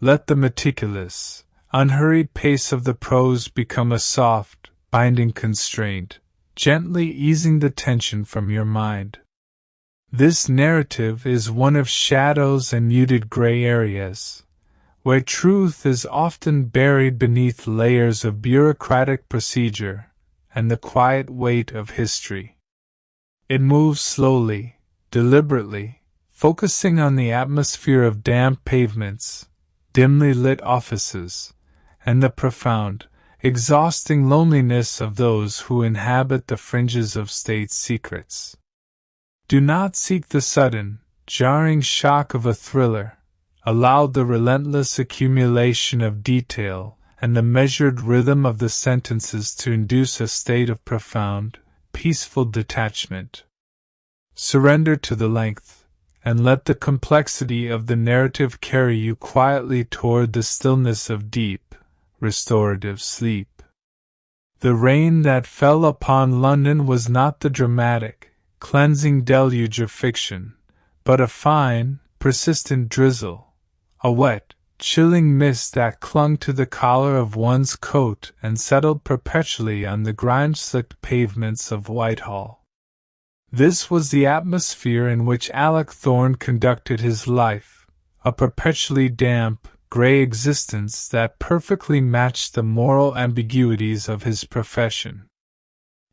Let the meticulous, unhurried pace of the prose become a soft, binding constraint, gently easing the tension from your mind. This narrative is one of shadows and muted gray areas, where truth is often buried beneath layers of bureaucratic procedure and the quiet weight of history. It moves slowly, deliberately, focusing on the atmosphere of damp pavements, dimly lit offices, and the profound, exhausting loneliness of those who inhabit the fringes of state secrets. Do not seek the sudden, jarring shock of a thriller. Allow the relentless accumulation of detail and the measured rhythm of the sentences to induce a state of profound, peaceful detachment. Surrender to the length, and let the complexity of the narrative carry you quietly toward the stillness of deep, restorative sleep. The rain that fell upon London was not the dramatic, cleansing deluge of fiction, but a fine, persistent drizzle. A wet, chilling mist that clung to the collar of one's coat and settled perpetually on the grime-slicked pavements of Whitehall. This was the atmosphere in which Alec Thorne conducted his life, a perpetually damp, gray existence that perfectly matched the moral ambiguities of his profession.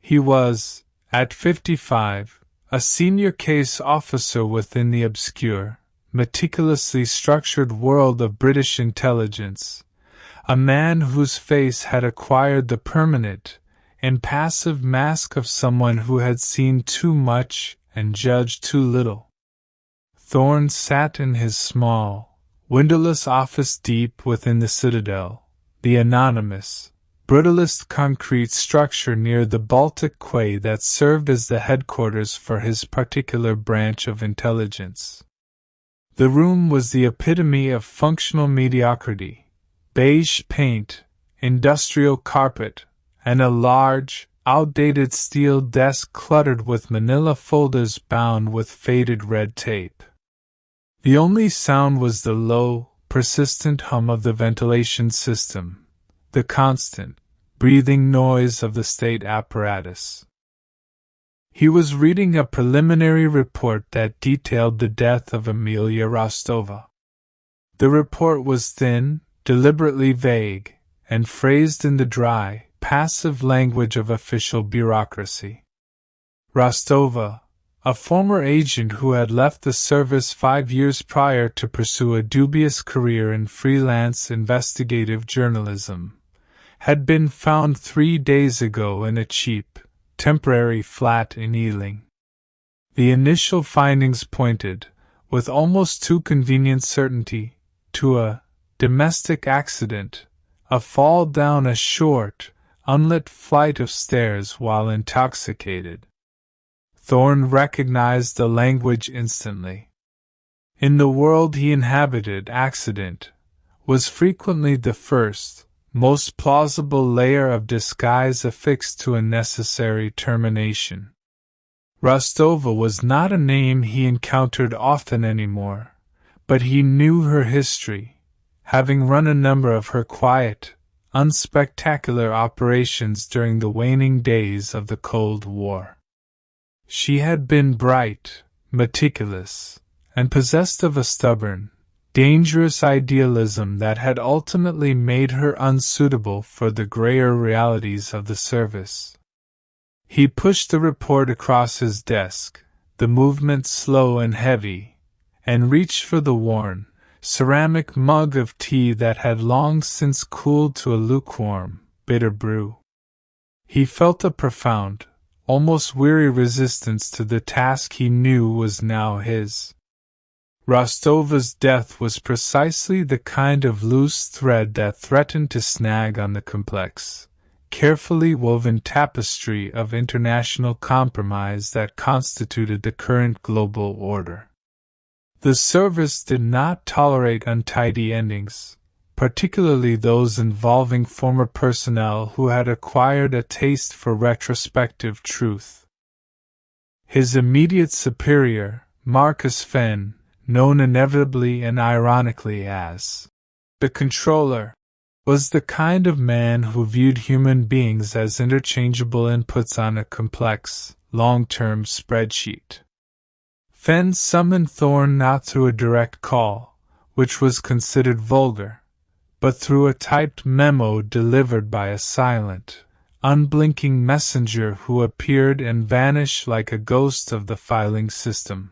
He was, at 55, a senior case officer within the obscure, meticulously structured world of British intelligence, a man whose face had acquired the permanent, impassive mask of someone who had seen too much and judged too little. Thorne sat in his small, windowless office deep within the Citadel, the anonymous, brutalist concrete structure near the Baltic quay that served as the headquarters for his particular branch of intelligence. The room was the epitome of functional mediocrity: beige paint, industrial carpet, and a large, outdated steel desk cluttered with manila folders bound with faded red tape. The only sound was the low, persistent hum of the ventilation system, the constant, breathing noise of the state apparatus. He was reading a preliminary report that detailed the death of Amelia Rostova. The report was thin, deliberately vague, and phrased in the dry, passive language of official bureaucracy. Rostova, a former agent who had left the service 5 years prior to pursue a dubious career in freelance investigative journalism, had been found 3 days ago in a cheap, temporary flat in Ealing. The initial findings pointed, with almost too convenient certainty, to a domestic accident, a fall down a short, unlit flight of stairs while intoxicated. Thorne recognized the language instantly. In the world he inhabited, accident was frequently the first, most plausible layer of disguise affixed to a necessary termination. Rostova was not a name he encountered often anymore, but he knew her history, having run a number of her quiet, unspectacular operations during the waning days of the Cold War. She had been bright, meticulous, and possessed of a stubborn, dangerous idealism that had ultimately made her unsuitable for the grayer realities of the service. He pushed the report across his desk, the movement slow and heavy, and reached for the worn, ceramic mug of tea that had long since cooled to a lukewarm, bitter brew. He felt a profound, almost weary resistance to the task he knew was now his. Rostova's death was precisely the kind of loose thread that threatened to snag on the complex, carefully woven tapestry of international compromise that constituted the current global order. The service did not tolerate untidy endings, particularly those involving former personnel who had acquired a taste for retrospective truth. His immediate superior, Marcus Fenn, known inevitably and ironically as the controller, was the kind of man who viewed human beings as interchangeable inputs on a complex, long-term spreadsheet. Fenn summoned Thorne not through a direct call, which was considered vulgar, but through a typed memo delivered by a silent, unblinking messenger who appeared and vanished like a ghost of the filing system.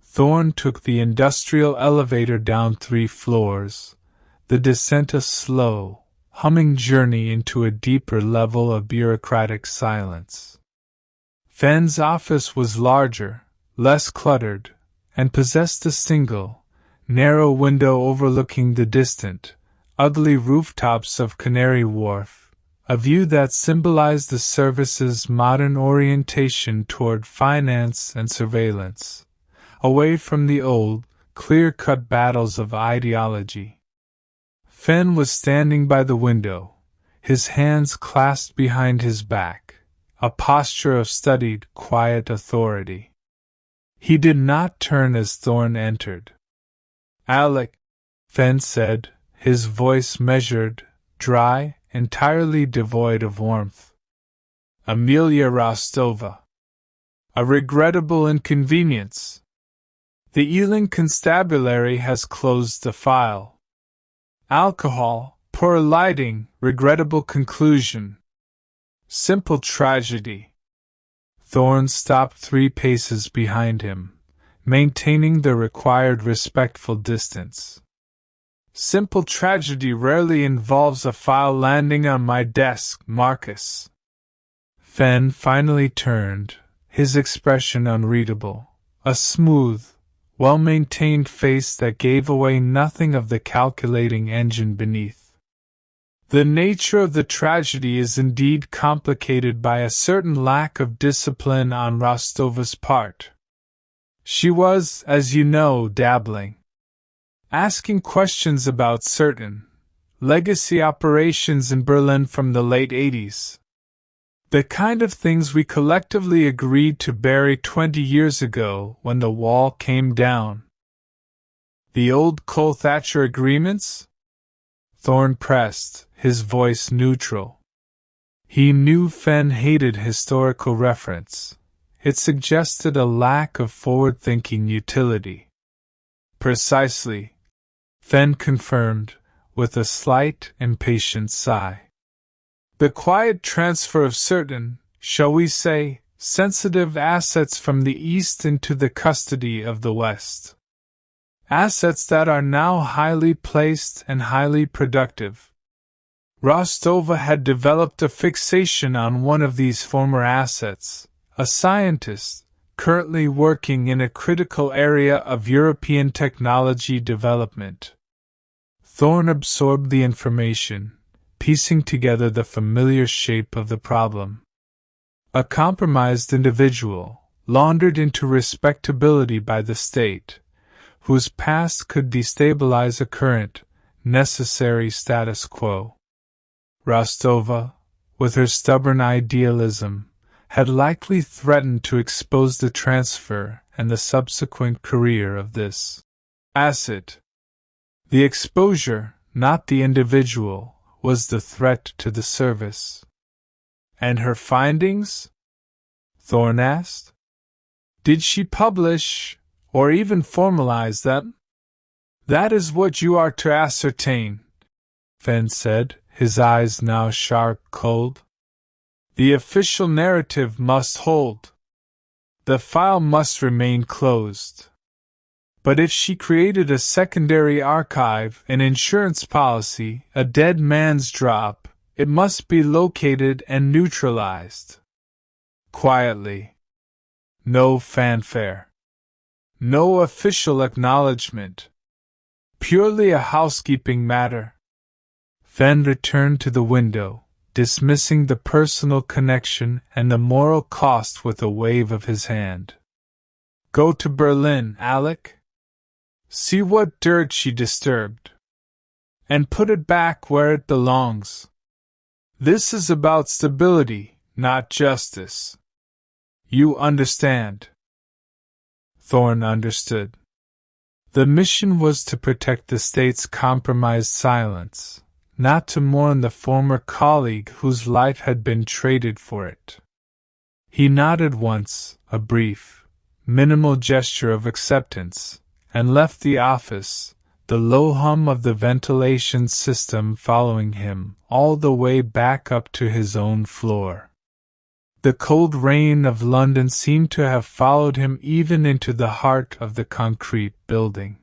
Thorne took the industrial elevator down 3 floors, the descent a slow, humming journey into a deeper level of bureaucratic silence. Fenn's office was larger, less cluttered, and possessed a single, narrow window overlooking the distant, ugly rooftops of Canary Wharf, a view that symbolized the service's modern orientation toward finance and surveillance, away from the old, clear-cut battles of ideology. Fenn was standing by the window, his hands clasped behind his back, a posture of studied, quiet authority. He did not turn as Thorne entered. "Alec," Fenn said, his voice measured, dry, entirely devoid of warmth. "Amelia Rostova. A regrettable inconvenience. The Ealing Constabulary has closed the file. Alcohol, poor lighting, regrettable conclusion. Simple tragedy." Thorne stopped 3 paces behind him, maintaining the required respectful distance. "Simple tragedy rarely involves a file landing on my desk, Marcus." Fenn finally turned, his expression unreadable, a smooth, well-maintained face that gave away nothing of the calculating engine beneath. "The nature of the tragedy is indeed complicated by a certain lack of discipline on Rostova's part. She was, as you know, dabbling, asking questions about certain legacy operations in Berlin from the late 80s. The kind of things we collectively agreed to bury 20 years ago when the wall came down." "The old Cole-Thatcher agreements?" Thorne pressed, his voice neutral. He knew Fenn hated historical reference. It suggested a lack of forward-thinking utility. "Precisely," Fenn confirmed, with a slight, impatient sigh. "The quiet transfer of certain, shall we say, sensitive assets from the East into the custody of the West. Assets that are now highly placed and highly productive. Rostova had developed a fixation on one of these former assets, a scientist, currently working in a critical area of European technology development." Thorne absorbed the information, piecing together the familiar shape of the problem. A compromised individual, laundered into respectability by the state, whose past could destabilize a current, necessary status quo. Rostova, with her stubborn idealism, had likely threatened to expose the transfer and the subsequent career of this asset. The exposure, not the individual, was the threat to the service. "And her findings?" Thorne asked. "Did she publish, or even formalize them?" "That is what you are to ascertain," Fenn said, his eyes now sharp cold. "The official narrative must hold. The file must remain closed. But if she created a secondary archive, an insurance policy, a dead man's drop, it must be located and neutralized. Quietly. No fanfare. No official acknowledgement. Purely a housekeeping matter." Fenn returned to the window, dismissing the personal connection and the moral cost with a wave of his hand. "Go to Berlin, Alec. See what dirt she disturbed. And put it back where it belongs. This is about stability, not justice. You understand." Thorne understood. The mission was to protect the state's compromised silence, not to mourn the former colleague whose life had been traded for it. He nodded once, a brief, minimal gesture of acceptance, and left the office, the low hum of the ventilation system following him all the way back up to his own floor. The cold rain of London seemed to have followed him even into the heart of the concrete building.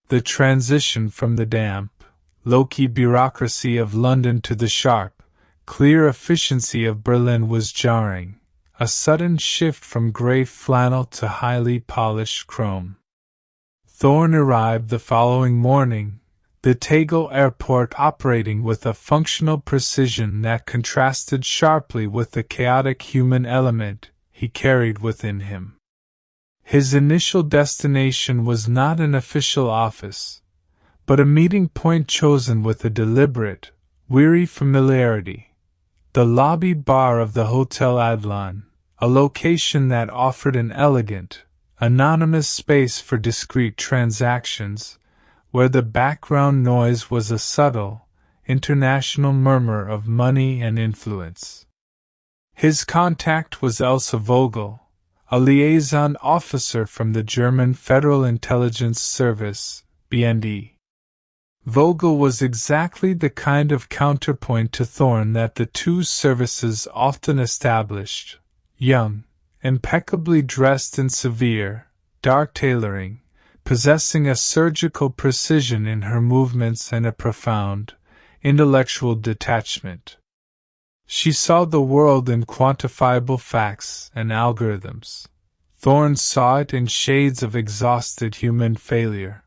The transition from the damp, low-key bureaucracy of London to the sharp, clear efficiency of Berlin was jarring, a sudden shift from grey flannel to highly polished chrome. Thorne arrived the following morning, the Tegel airport operating with a functional precision that contrasted sharply with the chaotic human element he carried within him. His initial destination was not an official office, but a meeting point chosen with a deliberate, weary familiarity, the lobby bar of the Hotel Adlon, a location that offered an elegant, anonymous space for discreet transactions, where the background noise was a subtle, international murmur of money and influence. His contact was Elsa Vogel, a liaison officer from the German Federal Intelligence Service, BND. Vogel was exactly the kind of counterpoint to Thorne that the two services often established: young, impeccably dressed in severe, dark tailoring, possessing a surgical precision in her movements and a profound, intellectual detachment. She saw the world in quantifiable facts and algorithms. Thorne saw it in shades of exhausted human failure.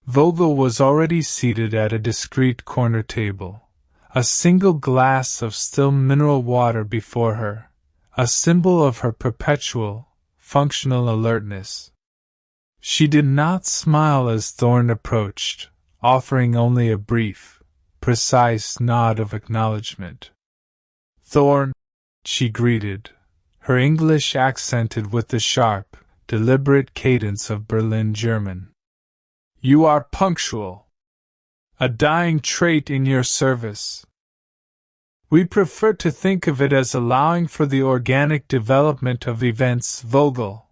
Vogel was already seated at a discreet corner table, a single glass of still mineral water before her, a symbol of her perpetual, functional alertness. She did not smile as Thorne approached, offering only a brief, precise nod of acknowledgement. "Thorne," she greeted, her English accented with the sharp, deliberate cadence of Berlin German. "You are punctual. A dying trait in your service. We prefer to think of it as allowing for the organic development of events, Vogel,"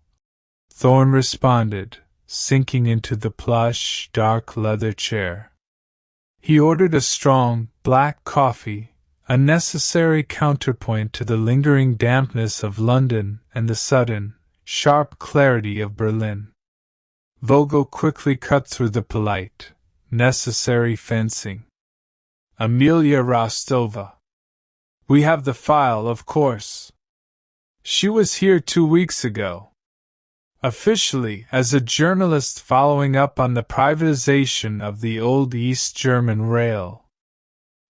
Thorne responded, sinking into the plush, dark leather chair. He ordered a strong, black coffee, a necessary counterpoint to the lingering dampness of London and the sudden, sharp clarity of Berlin. Vogel quickly cut through the polite, necessary fencing. "Amelia Rostova. We have the file, of course. She was here 2 weeks ago. Officially, as a journalist following up on the privatization of the old East German Rail.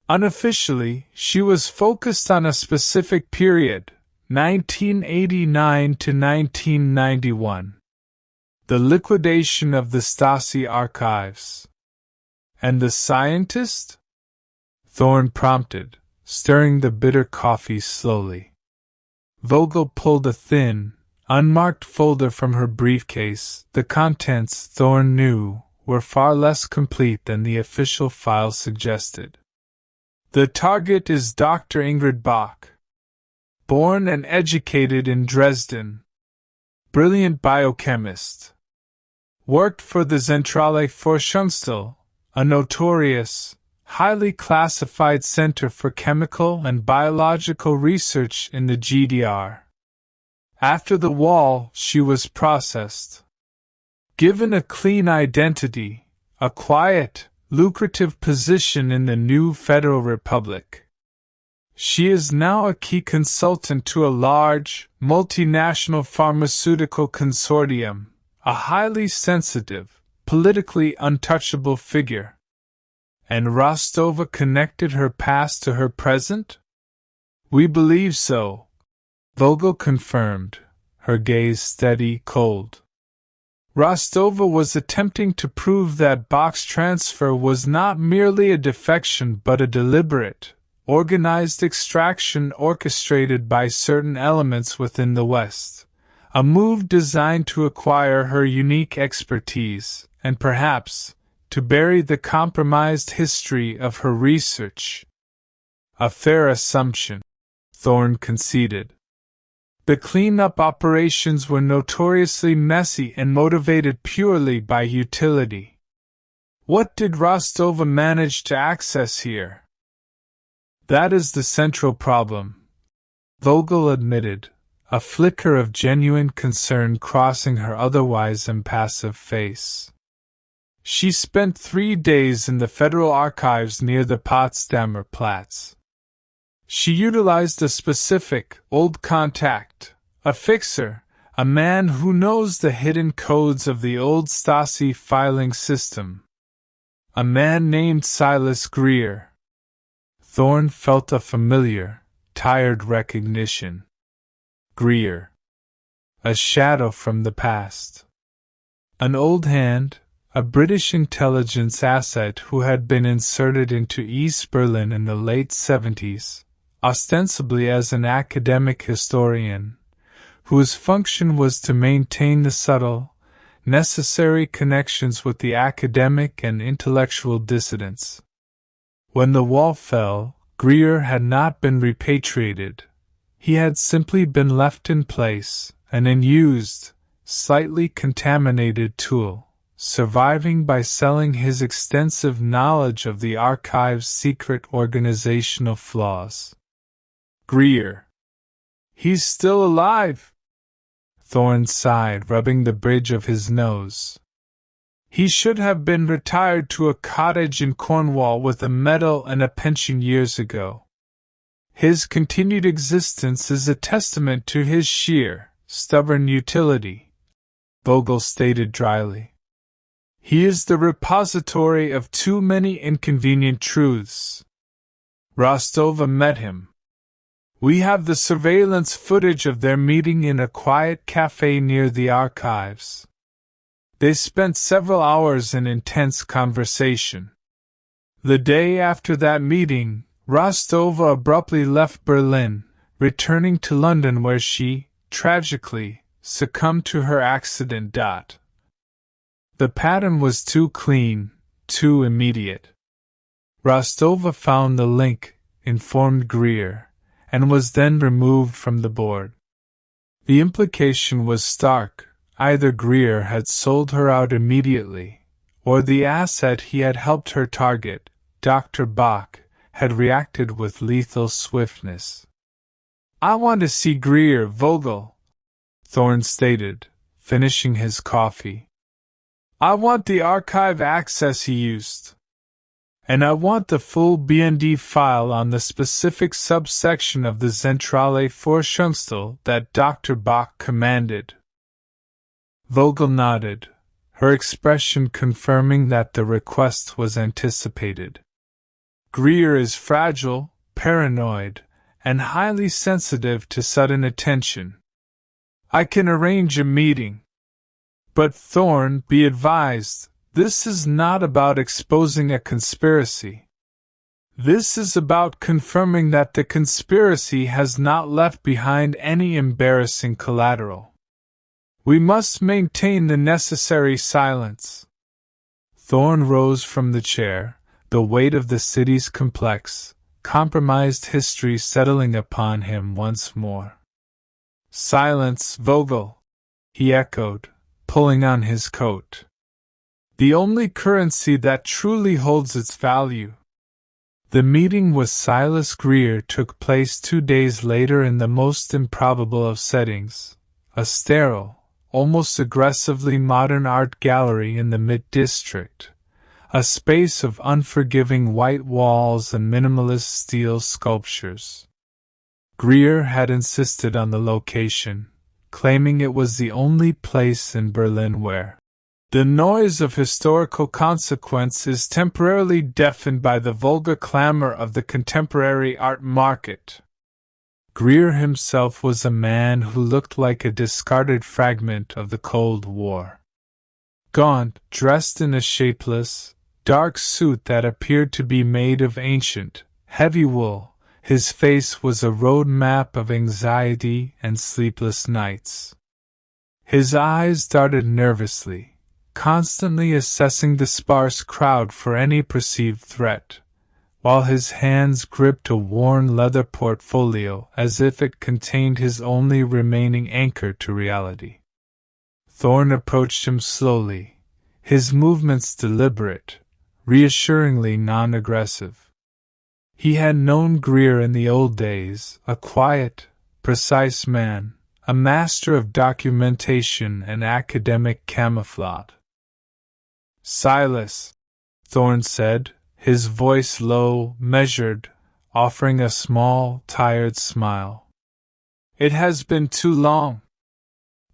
Unofficially, she was focused on a specific period, 1989 to 1991. The liquidation of the Stasi archives." "And the scientist?" Thorne prompted, stirring the bitter coffee slowly. Vogel pulled a thin, unmarked folder from her briefcase. The contents, Thorne knew, were far less complete than the official file suggested. "The target is Dr. Ingrid Bach. Born and educated in Dresden. Brilliant biochemist. Worked for the Zentrale Forschungsstelle, a notorious, highly classified center for chemical and biological research in the GDR. After the wall, she was processed. Given a clean identity, a quiet, lucrative position in the new Federal Republic. She is now a key consultant to a large, multinational pharmaceutical consortium, a highly sensitive, politically untouchable figure. And Rostova connected her past to her present? We believe so, Vogel confirmed, her gaze steady, cold. Rostova was attempting to prove that Bach's transfer was not merely a defection but a deliberate, organized extraction orchestrated by certain elements within the West, a move designed to acquire her unique expertise, and perhaps, to bury the compromised history of her research. A fair assumption, Thorne conceded. The cleanup operations were notoriously messy and motivated purely by utility. What did Rostova manage to access here? That is the central problem, Vogel admitted, a flicker of genuine concern crossing her otherwise impassive face. She spent 3 days in the Federal Archives near the Potsdamer Platz. She utilized a specific, old contact, a fixer, a man who knows the hidden codes of the old Stasi filing system. A man named Silas Greer. Thorne felt a familiar, tired recognition. Greer. A shadow from the past. An old hand, a British intelligence asset who had been inserted into East Berlin in the late 70s, ostensibly as an academic historian, whose function was to maintain the subtle, necessary connections with the academic and intellectual dissidents. When the wall fell, Greer had not been repatriated. He had simply been left in place, an unused, slightly contaminated tool, surviving by selling his extensive knowledge of the archive's secret organizational flaws. Greer. He's still alive? Thorne sighed, rubbing the bridge of his nose. He should have been retired to a cottage in Cornwall with a medal and a pension years ago. His continued existence is a testament to his sheer, stubborn utility, Vogel stated dryly. He is the repository of too many inconvenient truths. Rostova met him. We have the surveillance footage of their meeting in a quiet cafe near the archives. They spent several hours in intense conversation. The day after that meeting, Rostova abruptly left Berlin, returning to London where she, tragically, succumbed to her accident. The pattern was too clean, too immediate. Rostova found the link, informed Greer, and was then removed from the board. The implication was stark. Either Greer had sold her out immediately, or the asset he had helped her target, Dr. Bach, had reacted with lethal swiftness. I want to see Greer, Vogel, Thorne stated, finishing his coffee. I want the archive access he used. And I want the full BND file on the specific subsection of the Zentrale Forschungsstelle that Dr. Bach commanded. Vogel nodded, her expression confirming that the request was anticipated. Greer is fragile, paranoid, and highly sensitive to sudden attention. I can arrange a meeting. But Thorne, be advised, this is not about exposing a conspiracy. This is about confirming that the conspiracy has not left behind any embarrassing collateral. We must maintain the necessary silence. Thorne rose from the chair, the weight of the city's complex, compromised history settling upon him once more. Silence, Vogel, he echoed, pulling on his coat. The only currency that truly holds its value. The meeting with Silas Greer took place 2 days later in the most improbable of settings, a sterile, almost aggressively modern art gallery in the mid-district, a space of unforgiving white walls and minimalist steel sculptures. Greer had insisted on the location, claiming it was the only place in Berlin where the noise of historical consequence is temporarily deafened by the vulgar clamor of the contemporary art market. Greer himself was a man who looked like a discarded fragment of the Cold War. Gaunt, dressed in a shapeless, dark suit that appeared to be made of ancient, heavy wool, his face was a road map of anxiety and sleepless nights. His eyes darted nervously, constantly assessing the sparse crowd for any perceived threat, while his hands gripped a worn leather portfolio as if it contained his only remaining anchor to reality. Thorne approached him slowly, his movements deliberate, reassuringly non-aggressive. He had known Greer in the old days, a quiet, precise man, a master of documentation and academic camouflage. "Silas," Thorne said, his voice low, measured, offering a small, tired smile. "It has been too long.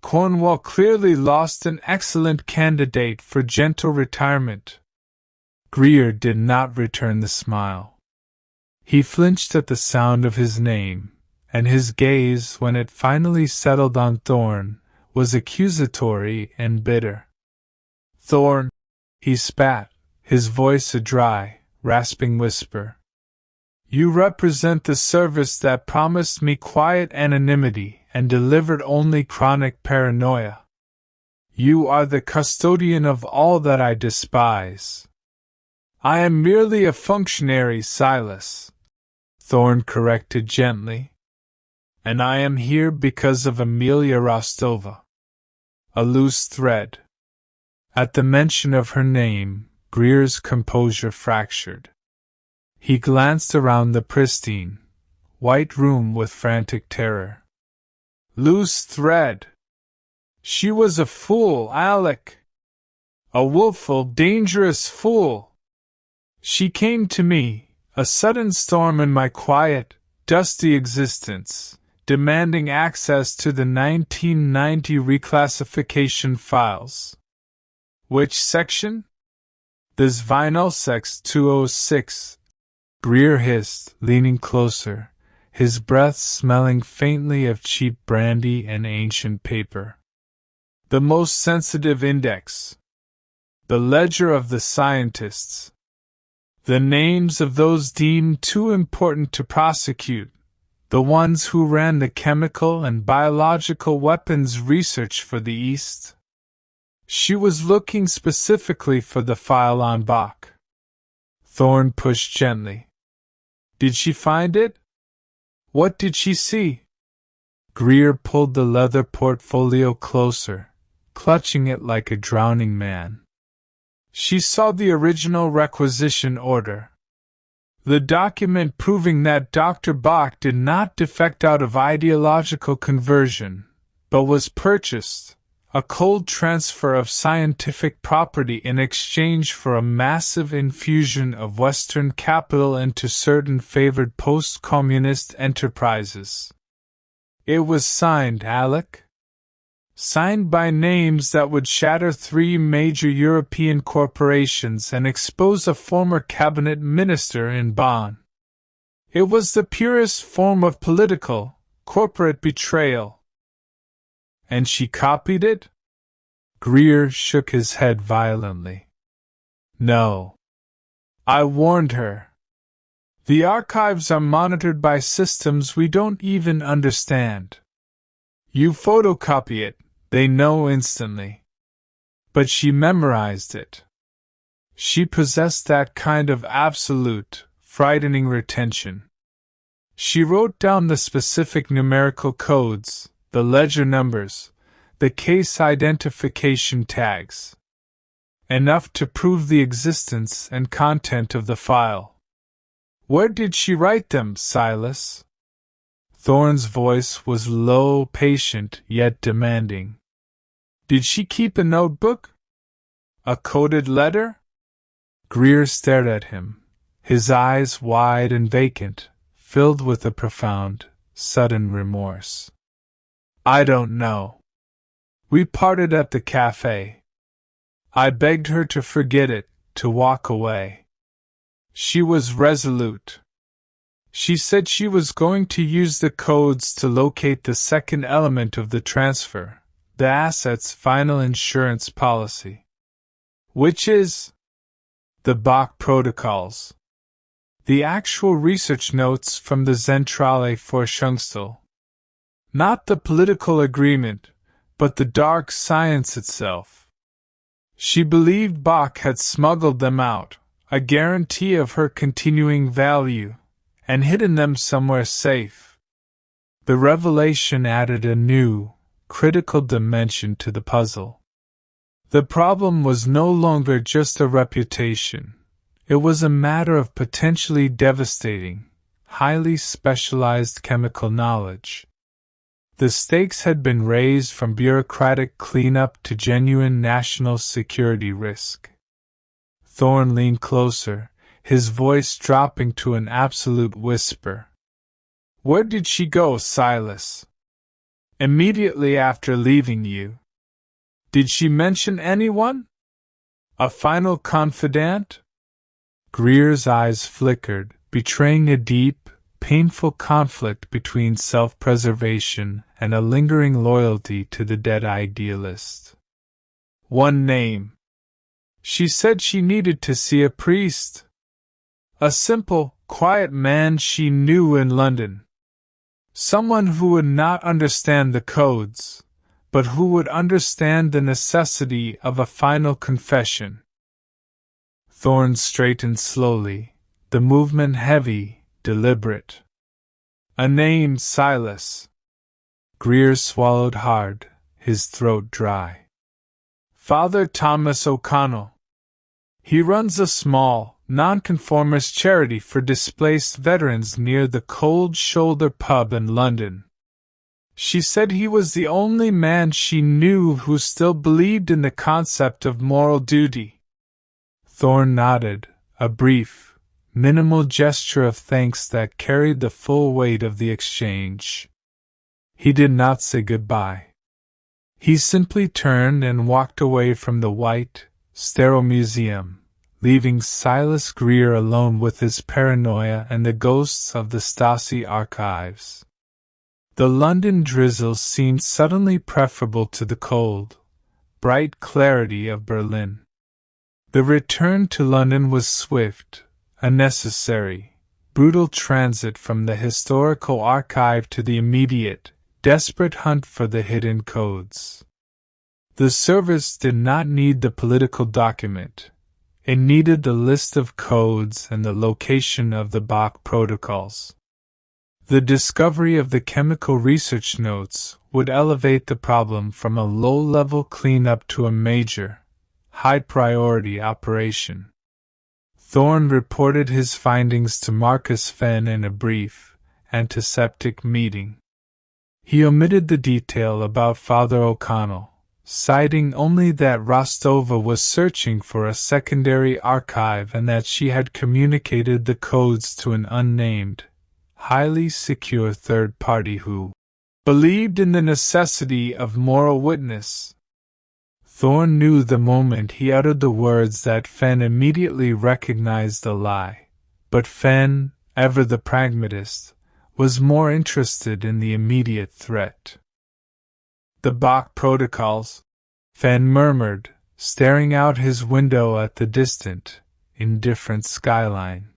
Cornwall clearly lost an excellent candidate for gentle retirement." Greer did not return the smile. He flinched at the sound of his name, and his gaze, when it finally settled on Thorne, was accusatory and bitter. "Thorne," he spat, his voice a dry, rasping whisper. "You represent the service that promised me quiet anonymity and delivered only chronic paranoia. You are the custodian of all that I despise." "I am merely a functionary, Silas," Thorne corrected gently. "And I am here because of Amelia Rostova." A loose thread. At the mention of her name, Greer's composure fractured. He glanced around the pristine, white room with frantic terror. "Loose thread! She was a fool, Alec! A willful, dangerous fool! She came to me, a sudden storm in my quiet, dusty existence, demanding access to the 1990 reclassification files." "Which section?" "This vinyl sex 206, Greer hissed, leaning closer, his breath smelling faintly of cheap brandy and ancient paper. "The most sensitive index. The ledger of the scientists. The names of those deemed too important to prosecute, the ones who ran the chemical and biological weapons research for the East." She was looking specifically for the file on Bach. Thorne pushed gently. "Did she find it? What did she see?" Greer pulled the leather portfolio closer, clutching it like a drowning man. "She saw the original requisition order. The document proving that Dr. Bach did not defect out of ideological conversion, but was purchased, a cold transfer of scientific property in exchange for a massive infusion of Western capital into certain favored post-communist enterprises. It was signed, Alec. Signed by names that would shatter 3 major European corporations and expose a former cabinet minister in Bonn. It was the purest form of political, corporate betrayal. And she copied it? Greer shook his head violently. No. I warned her. The archives are monitored by systems we don't even understand. You photocopy it, they know instantly. But she memorized it. She possessed that kind of absolute, frightening retention. She wrote down the specific numerical codes, the ledger numbers, the case identification tags. Enough to prove the existence and content of the file. Where did she write them, Silas? Thorne's voice was low, patient, yet demanding. Did she keep a notebook? A coded letter? Greer stared at him, his eyes wide and vacant, filled with a profound, sudden remorse. I don't know. We parted at the cafe. I begged her to forget it, to walk away. She was resolute. She said she was going to use the codes to locate the second element of the transfer, the asset's final insurance policy. Which is? The Bach Protocols. The actual research notes from the Zentrale Forschungsstelle. Not the political agreement, but the dark science itself. She believed Bach had smuggled them out, a guarantee of her continuing value, and hidden them somewhere safe. The revelation added a new, critical dimension to the puzzle. The problem was no longer just a reputation. It was a matter of potentially devastating, highly specialized chemical knowledge. The stakes had been raised from bureaucratic cleanup to genuine national security risk. Thorne leaned closer, his voice dropping to an absolute whisper. "Where did she go, Silas? Immediately after leaving you. Did she mention anyone? A final confidant?" Greer's eyes flickered, betraying a deep, painful conflict between self-preservation and a lingering loyalty to the dead idealist. "One name. She said she needed to see a priest. A simple, quiet man she knew in London. Someone who would not understand the codes, but who would understand the necessity of a final confession." Thorne straightened slowly, the movement heavy, deliberate. "A name, Silas." Greer swallowed hard, his throat dry. "Father Thomas O'Connell. He runs a small, nonconformist charity for displaced veterans near the Cold Shoulder pub in London. She said he was the only man she knew who still believed in the concept of moral duty." Thorne nodded, a brief, minimal gesture of thanks that carried the full weight of the exchange. He did not say goodbye. He simply turned and walked away from the white, sterile museum, leaving Silas Greer alone with his paranoia and the ghosts of the Stasi archives. The London drizzle seemed suddenly preferable to the cold, bright clarity of Berlin. The return to London was swift, a necessary, brutal transit from the historical archive to the immediate, desperate hunt for the hidden codes. The service did not need the political document. It needed the list of codes and the location of the Bach Protocols. The discovery of the chemical research notes would elevate the problem from a low-level cleanup to a major, high-priority operation. Thorne reported his findings to Marcus Fenn in a brief, antiseptic meeting. He omitted the detail about Father O'Connell, citing only that Rostova was searching for a secondary archive and that she had communicated the codes to an unnamed, highly secure third party who believed in the necessity of moral witness. Thorne knew the moment he uttered the words that Fenn immediately recognized the lie, but Fenn, ever the pragmatist, was more interested in the immediate threat. "The Bach Protocols," Fenn murmured, staring out his window at the distant, indifferent skyline.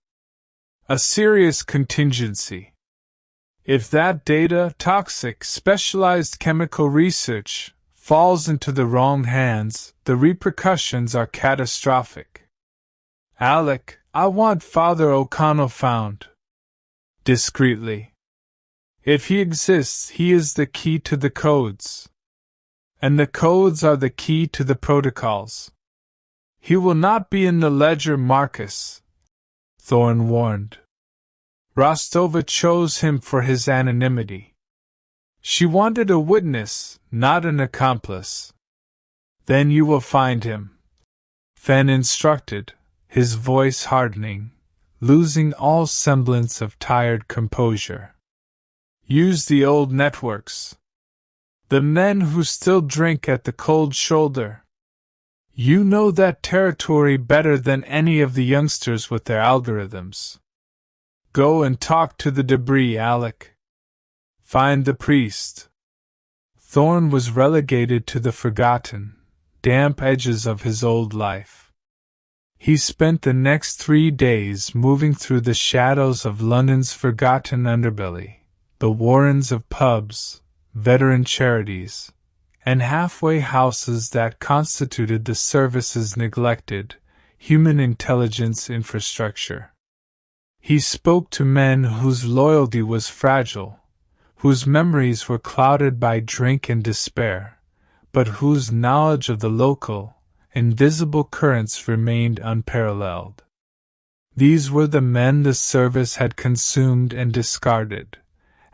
"A serious contingency. If that data, toxic, specialized chemical research, falls into the wrong hands, the repercussions are catastrophic. Alec, I want Father O'Connell found. Discreetly. If he exists, he is the key to the codes. And the codes are the key to the protocols. He will not be in the ledger, Marcus," Thorne warned. "Rostova chose him for his anonymity. She wanted a witness, not an accomplice. Then you will find him," Fenn instructed, his voice hardening, losing all semblance of tired composure. "Use the old networks. The men who still drink at the Cold Shoulder. You know that territory better than any of the youngsters with their algorithms. Go and talk to the debris, Alec. Find the priest." Thorne was relegated to the forgotten, damp edges of his old life. He spent the next 3 days moving through the shadows of London's forgotten underbelly, the warrens of pubs, veteran charities, and halfway houses that constituted the service's neglected, human intelligence infrastructure. He spoke to men whose loyalty was fragile, whose memories were clouded by drink and despair, but whose knowledge of the local, invisible currents remained unparalleled. These were the men the service had consumed and discarded,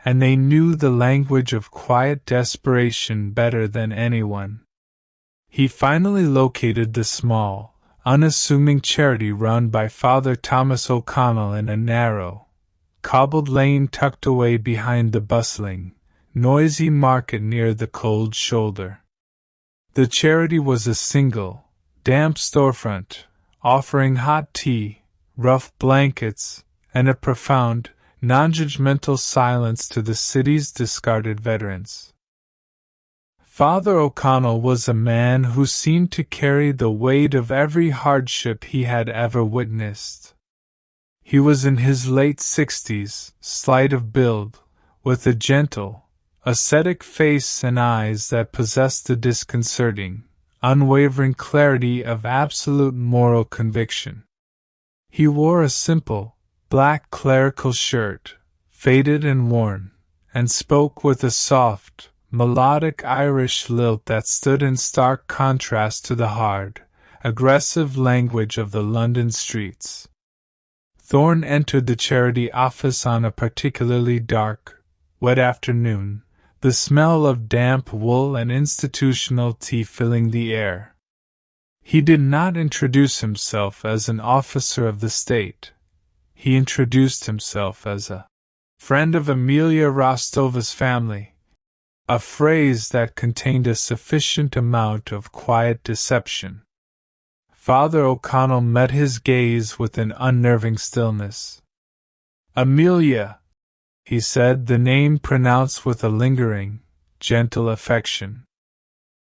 and they knew the language of quiet desperation better than anyone. He finally located the small, unassuming charity run by Father Thomas O'Connell in a narrow, cobbled lane tucked away behind the bustling, noisy market near the cold shoulder. The charity was a single, damp storefront, offering hot tea, rough blankets, and a profound, non-judgmental silence to the city's discarded veterans. Father O'Connell was a man who seemed to carry the weight of every hardship he had ever witnessed. He was in his late 60s, slight of build, with a gentle, ascetic face and eyes that possessed the disconcerting, unwavering clarity of absolute moral conviction. He wore a simple, black clerical shirt, faded and worn, and spoke with a soft, melodic Irish lilt that stood in stark contrast to the hard, aggressive language of the London streets. Thorne entered the charity office on a particularly dark, wet afternoon, the smell of damp wool and institutional tea filling the air. He did not introduce himself as an officer of the state. He introduced himself as a friend of Amelia Rostova's family, a phrase that contained a sufficient amount of quiet deception. Father O'Connell met his gaze with an unnerving stillness. "Amelia," he said, the name pronounced with a lingering, gentle affection.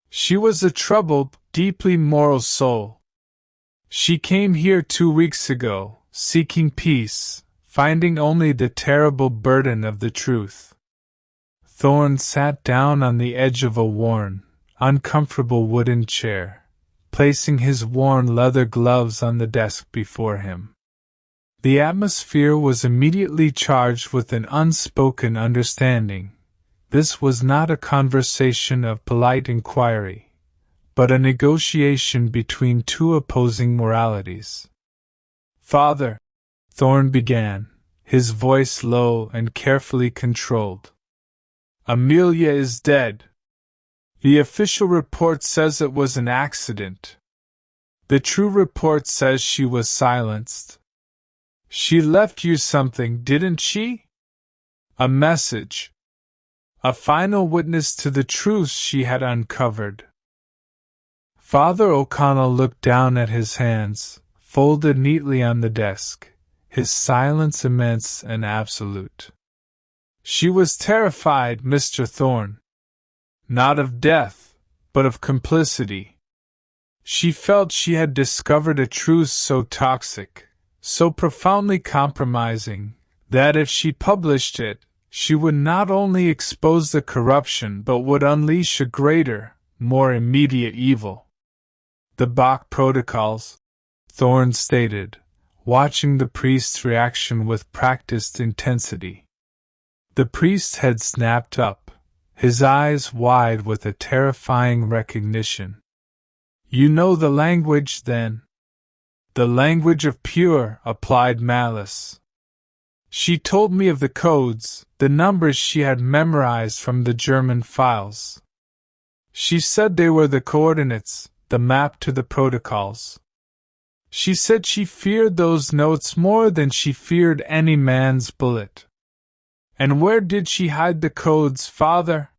"She was a troubled, deeply moral soul. She came here 2 weeks ago, seeking peace, finding only the terrible burden of the truth." Thorne sat down on the edge of a worn, uncomfortable wooden chair, placing his worn leather gloves on the desk before him. The atmosphere was immediately charged with an unspoken understanding. This was not a conversation of polite inquiry, but a negotiation between two opposing moralities. "Father," Thorne began, his voice low and carefully controlled, "Amelia is dead. The official report says it was an accident. The true report says she was silenced. She left you something, didn't she? A message. A final witness to the truths she had uncovered." Father O'Connell looked down at his hands, folded neatly on the desk, his silence immense and absolute. "She was terrified, Mr. Thorne. Not of death, but of complicity. She felt she had discovered a truth so toxic, so profoundly compromising, that if she published it, she would not only expose the corruption but would unleash a greater, more immediate evil. The Bach Protocols," Thorne stated, watching the priest's reaction with practiced intensity. The priest's head snapped up, his eyes wide with a terrifying recognition. "You know the language, then?" "The language of pure, applied malice. She told me of the codes, the numbers she had memorized from the German files. She said they were the coordinates, the map to the protocols. She said she feared those notes more than she feared any man's bullet." "And where did she hide the codes, Father?"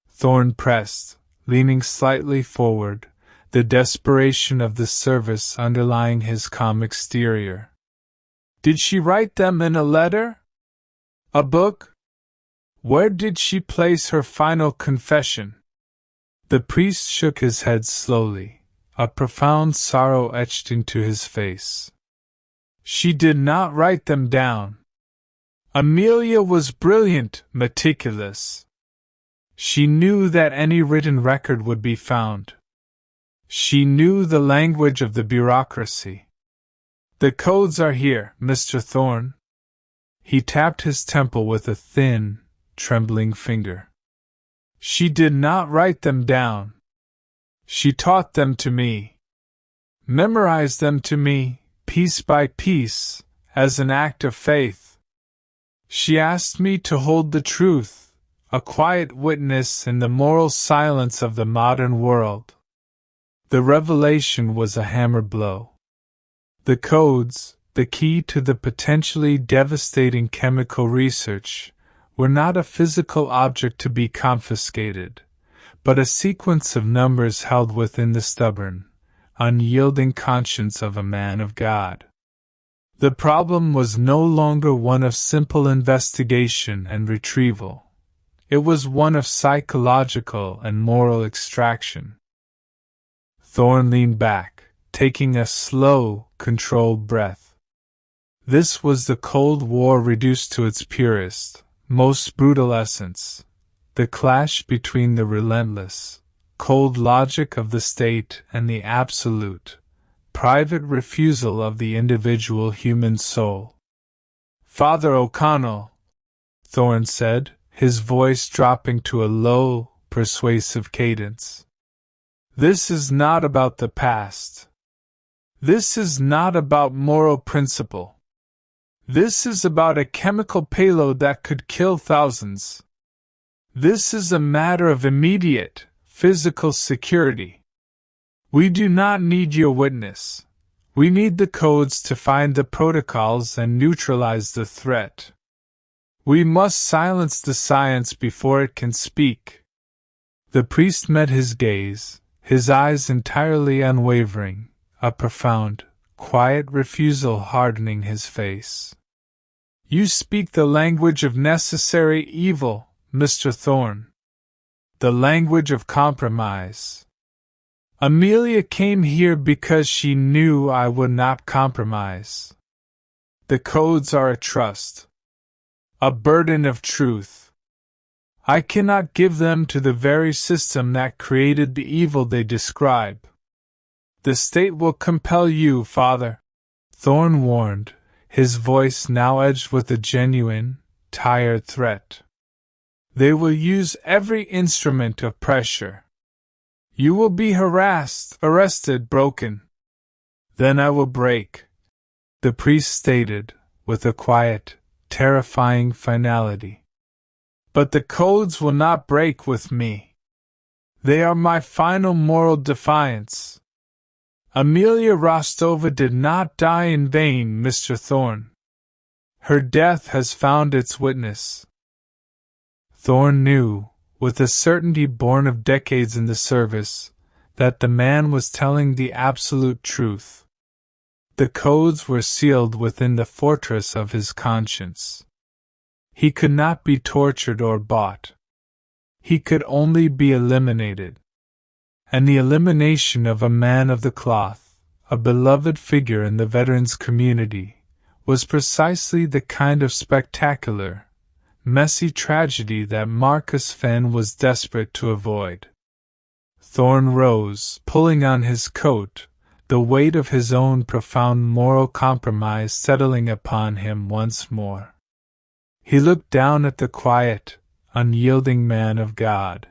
Thorne pressed, leaning slightly forward, the desperation of the service underlying his calm exterior. "Did she write them in a letter? A book? Where did she place her final confession?" The priest shook his head slowly, a profound sorrow etched into his face. "She did not write them down. Amelia was brilliant, meticulous. She knew that any written record would be found. She knew the language of the bureaucracy. The codes are here, Mr. Thorne. He tapped his temple with a thin, trembling finger. She did not write them down. She taught them to me. Memorized them to me, piece by piece, as an act of faith. She asked me to hold the truth, a quiet witness in the moral silence of the modern world. The revelation was a hammer blow. The codes, the key to the potentially devastating chemical research, were not a physical object to be confiscated, but a sequence of numbers held within the stubborn, unyielding conscience of a man of God. The problem was no longer one of simple investigation and retrieval. It was one of psychological and moral extraction. Thorne leaned back, taking a slow, controlled breath. This was the Cold War reduced to its purest, most brutal essence, the clash between the relentless, cold logic of the state and the absolute, private refusal of the individual human soul. Father O'Connell, Thorne said, his voice dropping to a low, persuasive cadence. This is not about the past. This is not about moral principle. This is about a chemical payload that could kill thousands. This is a matter of immediate, physical security. We do not need your witness. We need the codes to find the protocols and neutralize the threat. We must silence the science before it can speak. The priest met his gaze, his eyes entirely unwavering, a profound, quiet refusal hardening his face. You speak the language of necessary evil, Mr. Thorne. The language of compromise. Amelia came here because she knew I would not compromise. The codes are a trust. A burden of truth. I cannot give them to the very system that created the evil they describe. The state will compel you, Father, Thorne warned, his voice now edged with a genuine, tired threat. They will use every instrument of pressure. You will be harassed, arrested, broken. Then I will break, the priest stated, with a quiet, terrifying finality. But the codes will not break with me. They are my final moral defiance. Amelia Rostova did not die in vain, Mr. Thorne. Her death has found its witness. Thorne knew, with a certainty born of decades in the service, that the man was telling the absolute truth. The codes were sealed within the fortress of his conscience. He could not be tortured or bought. He could only be eliminated. And the elimination of a man of the cloth, a beloved figure in the veterans community, was precisely the kind of spectacular, messy tragedy that Marcus Fenn was desperate to avoid. Thorne rose, pulling on his coat, the weight of his own profound moral compromise settling upon him once more. He looked down at the quiet, unyielding man of God.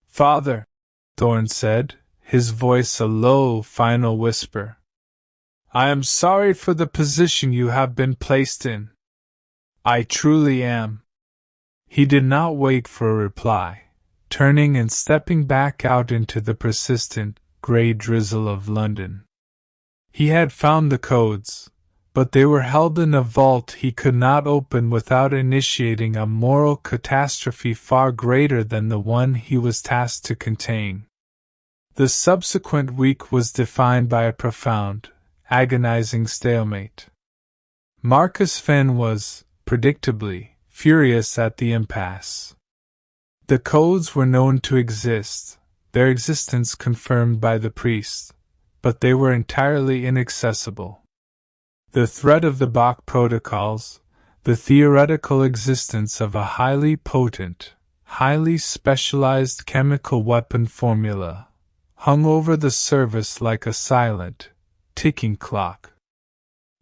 Father, Thorne said, his voice a low, final whisper. I am sorry for the position you have been placed in. I truly am. He did not wait for a reply, turning and stepping back out into the persistent, grey drizzle of London. He had found the codes, but they were held in a vault he could not open without initiating a moral catastrophe far greater than the one he was tasked to contain. The subsequent week was defined by a profound, agonizing stalemate. Marcus Fenn was, predictably, furious at the impasse. The codes were known to exist, their existence confirmed by the priest, but they were entirely inaccessible. The threat of the Bach Protocols, the theoretical existence of a highly potent, highly specialized chemical weapon formula, hung over the service like a silent, ticking clock.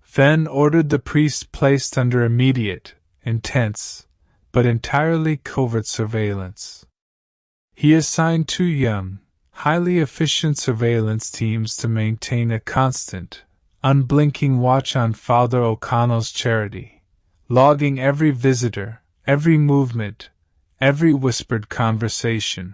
Fen ordered the priest placed under immediate, intense, but entirely covert surveillance. He assigned 2 young, highly efficient surveillance teams to maintain a constant, unblinking watch on Father O'Connell's charity, logging every visitor, every movement, every whispered conversation.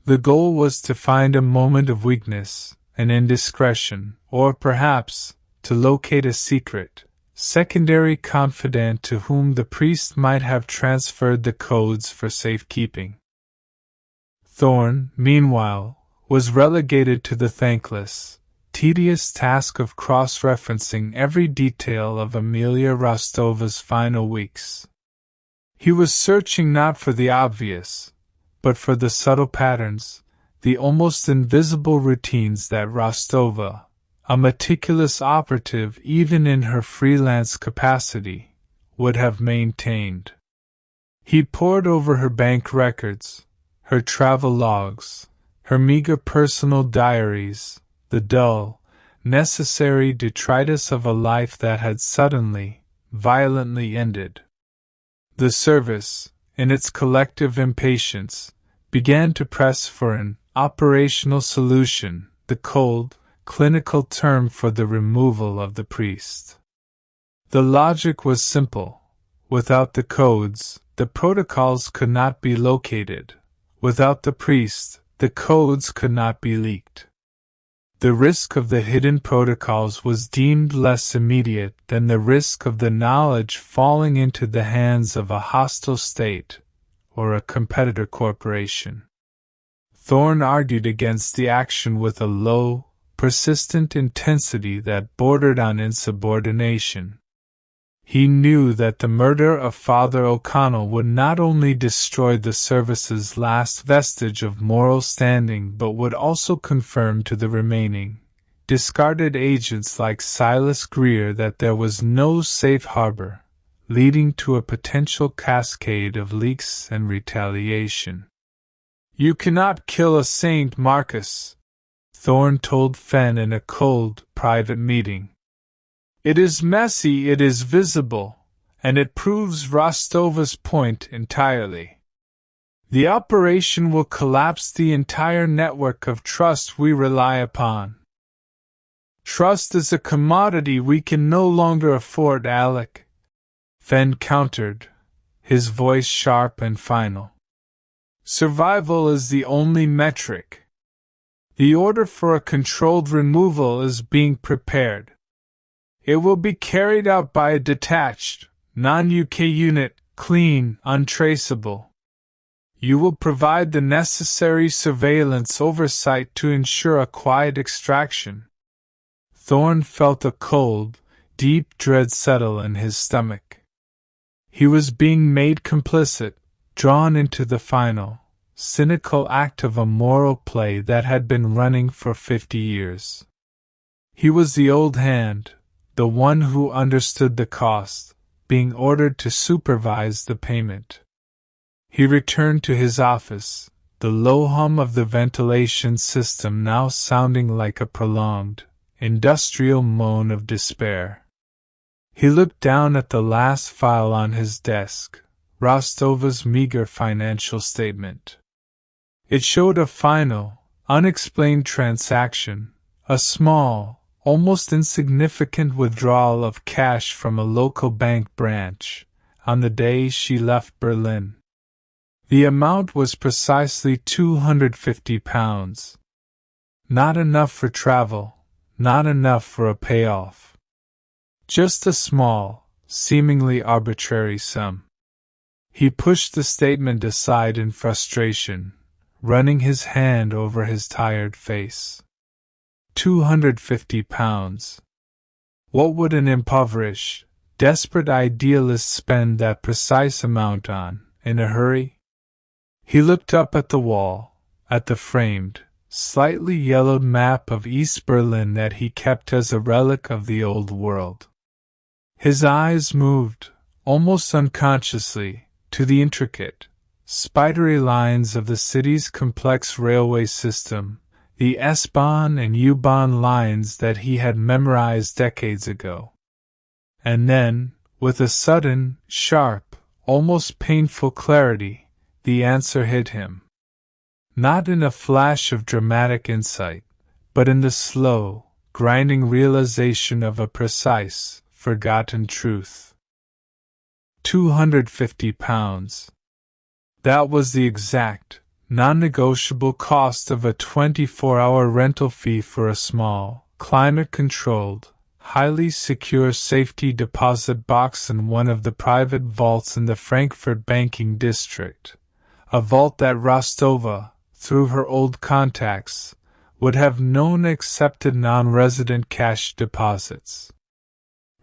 The goal was to find a moment of weakness, an indiscretion, or perhaps, to locate a secret, secondary confidant to whom the priest might have transferred the codes for safekeeping. Thorne, meanwhile, was relegated to the thankless, tedious task of cross-referencing every detail of Amelia Rostova's final weeks. He was searching not for the obvious, but for the subtle patterns, the almost invisible routines that Rostova, a meticulous operative even in her freelance capacity, would have maintained. He pored over her bank records, her travel logs, her meager personal diaries, the dull, necessary detritus of a life that had suddenly, violently ended. The service, in its collective impatience, began to press for an operational solution, the cold, clinical term for the removal of the priest. The logic was simple. Without the codes, the protocols could not be located. Without the priest, the codes could not be leaked. The risk of the hidden protocols was deemed less immediate than the risk of the knowledge falling into the hands of a hostile state or a competitor corporation. Thorne argued against the action with a low, persistent intensity that bordered on insubordination. He knew that the murder of Father O'Connell would not only destroy the service's last vestige of moral standing but would also confirm to the remaining, discarded agents like Silas Greer that there was no safe harbor, leading to a potential cascade of leaks and retaliation. "You cannot kill a saint, Marcus," Thorne told Fen in a cold, private meeting. "It is messy, it is visible, and it proves Rostova's point entirely. The operation will collapse the entire network of trust we rely upon. Trust is a commodity we can no longer afford, Alec," Fen countered, his voice sharp and final. "Survival is the only metric. The order for a controlled removal is being prepared. It will be carried out by a detached, non-UK unit, clean, untraceable. You will provide the necessary surveillance oversight to ensure a quiet extraction." Thorne felt a cold, deep dread settle in his stomach. He was being made complicit, drawn into the final, cynical act of a moral play that had been running for 50 years. He was the old hand, the one who understood the cost, being ordered to supervise the payment. He returned to his office, the low hum of the ventilation system now sounding like a prolonged, industrial moan of despair. He looked down at the last file on his desk, Rostova's meager financial statement. It showed a final, unexplained transaction, a small, almost insignificant withdrawal of cash from a local bank branch, on the day she left Berlin. The amount was precisely £250. Not enough for travel, not enough for a payoff. Just a small, seemingly arbitrary sum. He pushed the statement aside in frustration, running his hand over his tired face. £250. What would an impoverished, desperate idealist spend that precise amount on, in a hurry? He looked up at the wall, at the framed, slightly yellowed map of East Berlin that he kept as a relic of the old world. His eyes moved, almost unconsciously, to the intricate, spidery lines of the city's complex railway system, the S-Bahn and U-Bahn lines that he had memorized decades ago. And then, with a sudden, sharp, almost painful clarity, the answer hit him. Not in a flash of dramatic insight, but in the slow, grinding realization of a precise, forgotten truth. £250. That was the exact, non-negotiable cost of a 24-hour rental fee for a small, climate-controlled, highly secure safety deposit box in one of the private vaults in the Frankfurt banking district, a vault that Rostova, through her old contacts, would have known accepted non-resident cash deposits.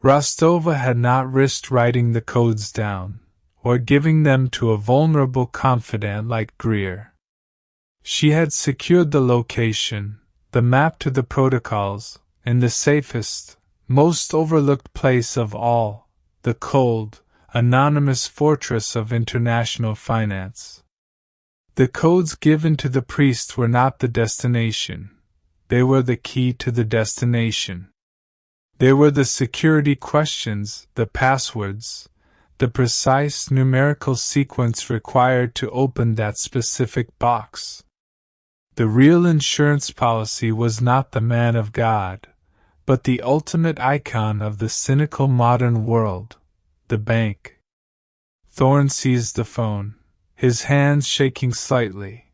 Rostova had not risked writing the codes down, or giving them to a vulnerable confidant like Greer. She had secured the location, the map to the protocols, in the safest, most overlooked place of all, the cold, anonymous fortress of international finance. The codes given to the priest were not the destination. They were the key to the destination. They were the security questions, the passwords, the precise numerical sequence required to open that specific box. The real insurance policy was not the man of God, but the ultimate icon of the cynical modern world, the bank. Thorne seized the phone, his hands shaking slightly,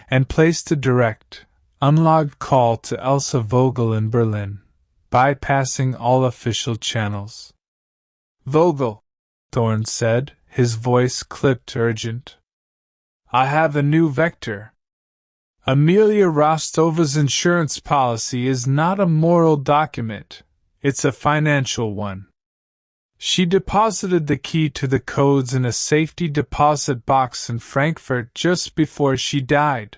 and placed a direct, unlogged call to Elsa Vogel in Berlin, bypassing all official channels. "Vogel," Thorne said, his voice clipped urgent. "I have a new vector. Amelia Rostova's insurance policy is not a moral document, it's a financial one. She deposited the key to the codes in a safety deposit box in Frankfurt just before she died.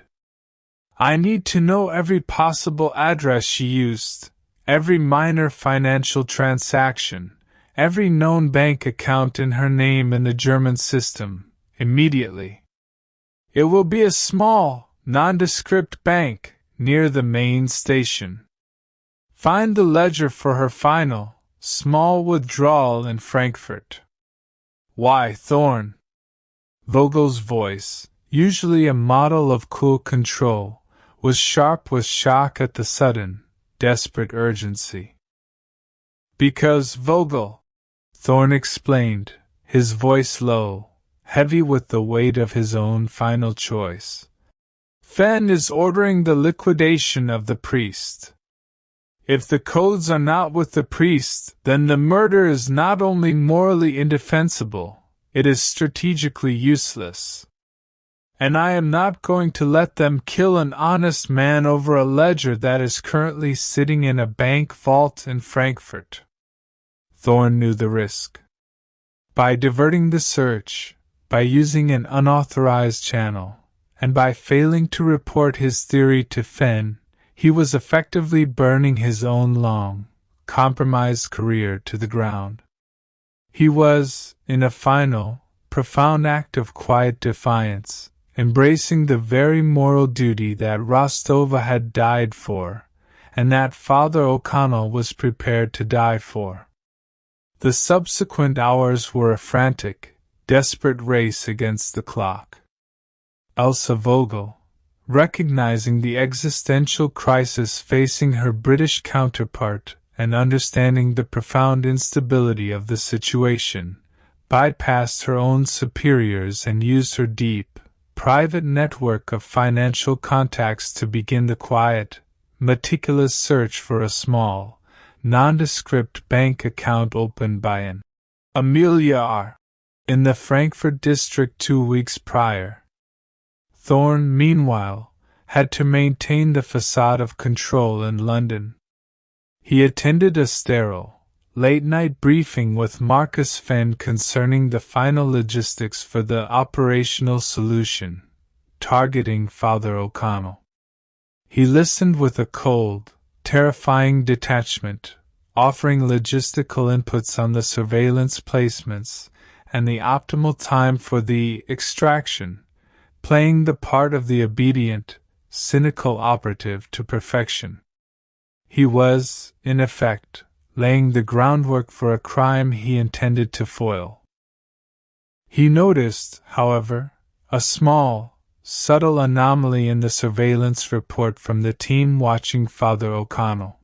I need to know every possible address she used, every minor financial transaction, every known bank account in her name in the German system, immediately. It will be a small, nondescript bank, near the main station. Find the ledger for her final, small withdrawal in Frankfurt." "Why, Thorne?" Vogel's voice, usually a model of cool control, was sharp with shock at the sudden, desperate urgency. "Because, Vogel," Thorne explained, his voice low, heavy with the weight of his own final choice. "Fenn is ordering the liquidation of the priest. If the codes are not with the priest, then the murder is not only morally indefensible, it is strategically useless. And I am not going to let them kill an honest man over a ledger that is currently sitting in a bank vault in Frankfurt." Thorne knew the risk. By diverting the search, by using an unauthorized channel, and by failing to report his theory to Fenn, he was effectively burning his own long, compromised career to the ground. He was, in a final, profound act of quiet defiance, embracing the very moral duty that Rostova had died for, and that Father O'Connell was prepared to die for. The subsequent hours were a frantic, desperate race against the clock. Elsa Vogel, recognizing the existential crisis facing her British counterpart and understanding the profound instability of the situation, bypassed her own superiors and used her deep, private network of financial contacts to begin the quiet, meticulous search for a small, nondescript bank account opened by an Amelia R. in the Frankfurt district 2 weeks prior. Thorne, meanwhile, had to maintain the facade of control in London. He attended a sterile, late-night briefing with Marcus Fenn concerning the final logistics for the operational solution, targeting Father O'Connell. He listened with a cold, terrifying detachment, offering logistical inputs on the surveillance placements and the optimal time for the extraction, playing the part of the obedient, cynical operative to perfection. He was, in effect, laying the groundwork for a crime he intended to foil. He noticed, however, a small, subtle anomaly in the surveillance report from the team watching Father O'Connell.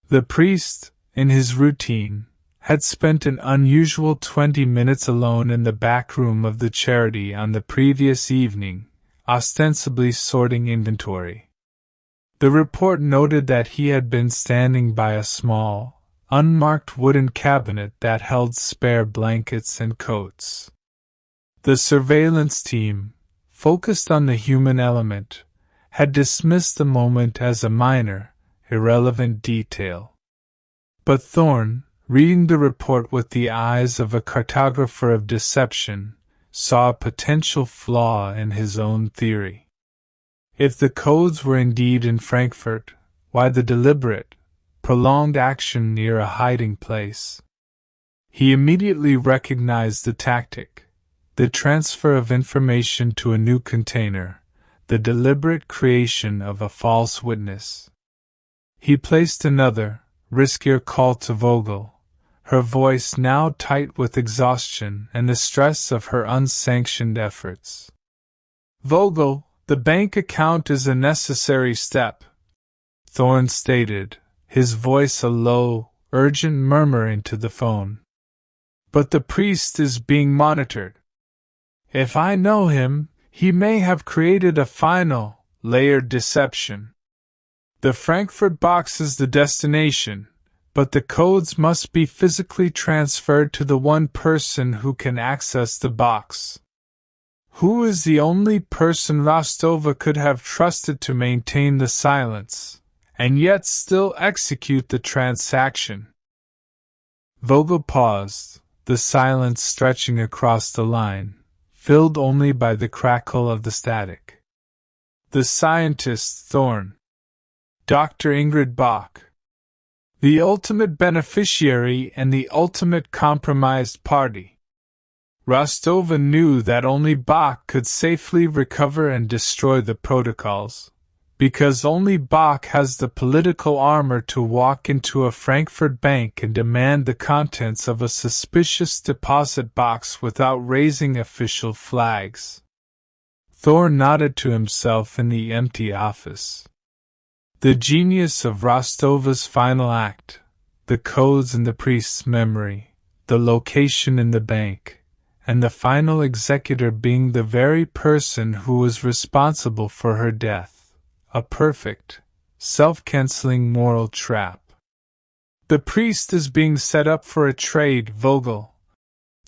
The priest, in his routine, had spent an unusual 20 minutes alone in the back room of the charity on the previous evening, ostensibly sorting inventory. The report noted that he had been standing by a small, unmarked wooden cabinet that held spare blankets and coats. The surveillance team, focused on the human element, had dismissed the moment as a minor, irrelevant detail. But Thorne, reading the report with the eyes of a cartographer of deception, saw a potential flaw in his own theory. If the codes were indeed in Frankfurt, why the deliberate, prolonged action near a hiding place? He immediately recognized the tactic. The transfer of information to a new container, the deliberate creation of a false witness. He placed another, riskier call to Vogel, her voice now tight with exhaustion and the stress of her unsanctioned efforts. "Vogel, the bank account is a necessary step," Thorne stated, his voice a low, urgent murmur into the phone. "But the priest is being monitored. If I know him, he may have created a final, layered deception. The Frankfurt box is the destination, but the codes must be physically transferred to the one person who can access the box. Who is the only person Rostova could have trusted to maintain the silence, and yet still execute the transaction?" Vogel paused, the silence stretching across the line, filled only by the crackle of the static. The scientist Thorne. Dr. Ingrid Bach. The ultimate beneficiary and the ultimate compromised party. Rostova knew that only Bach could safely recover and destroy the protocols, because only Bach has the political armor to walk into a Frankfurt bank and demand the contents of a suspicious deposit box without raising official flags. Thorne nodded to himself in the empty office. The genius of Rostova's final act, the codes in the priest's memory, the location in the bank, and the final executor being the very person who was responsible for her death. A perfect, self-canceling moral trap. The priest is being set up for a trade, Vogel.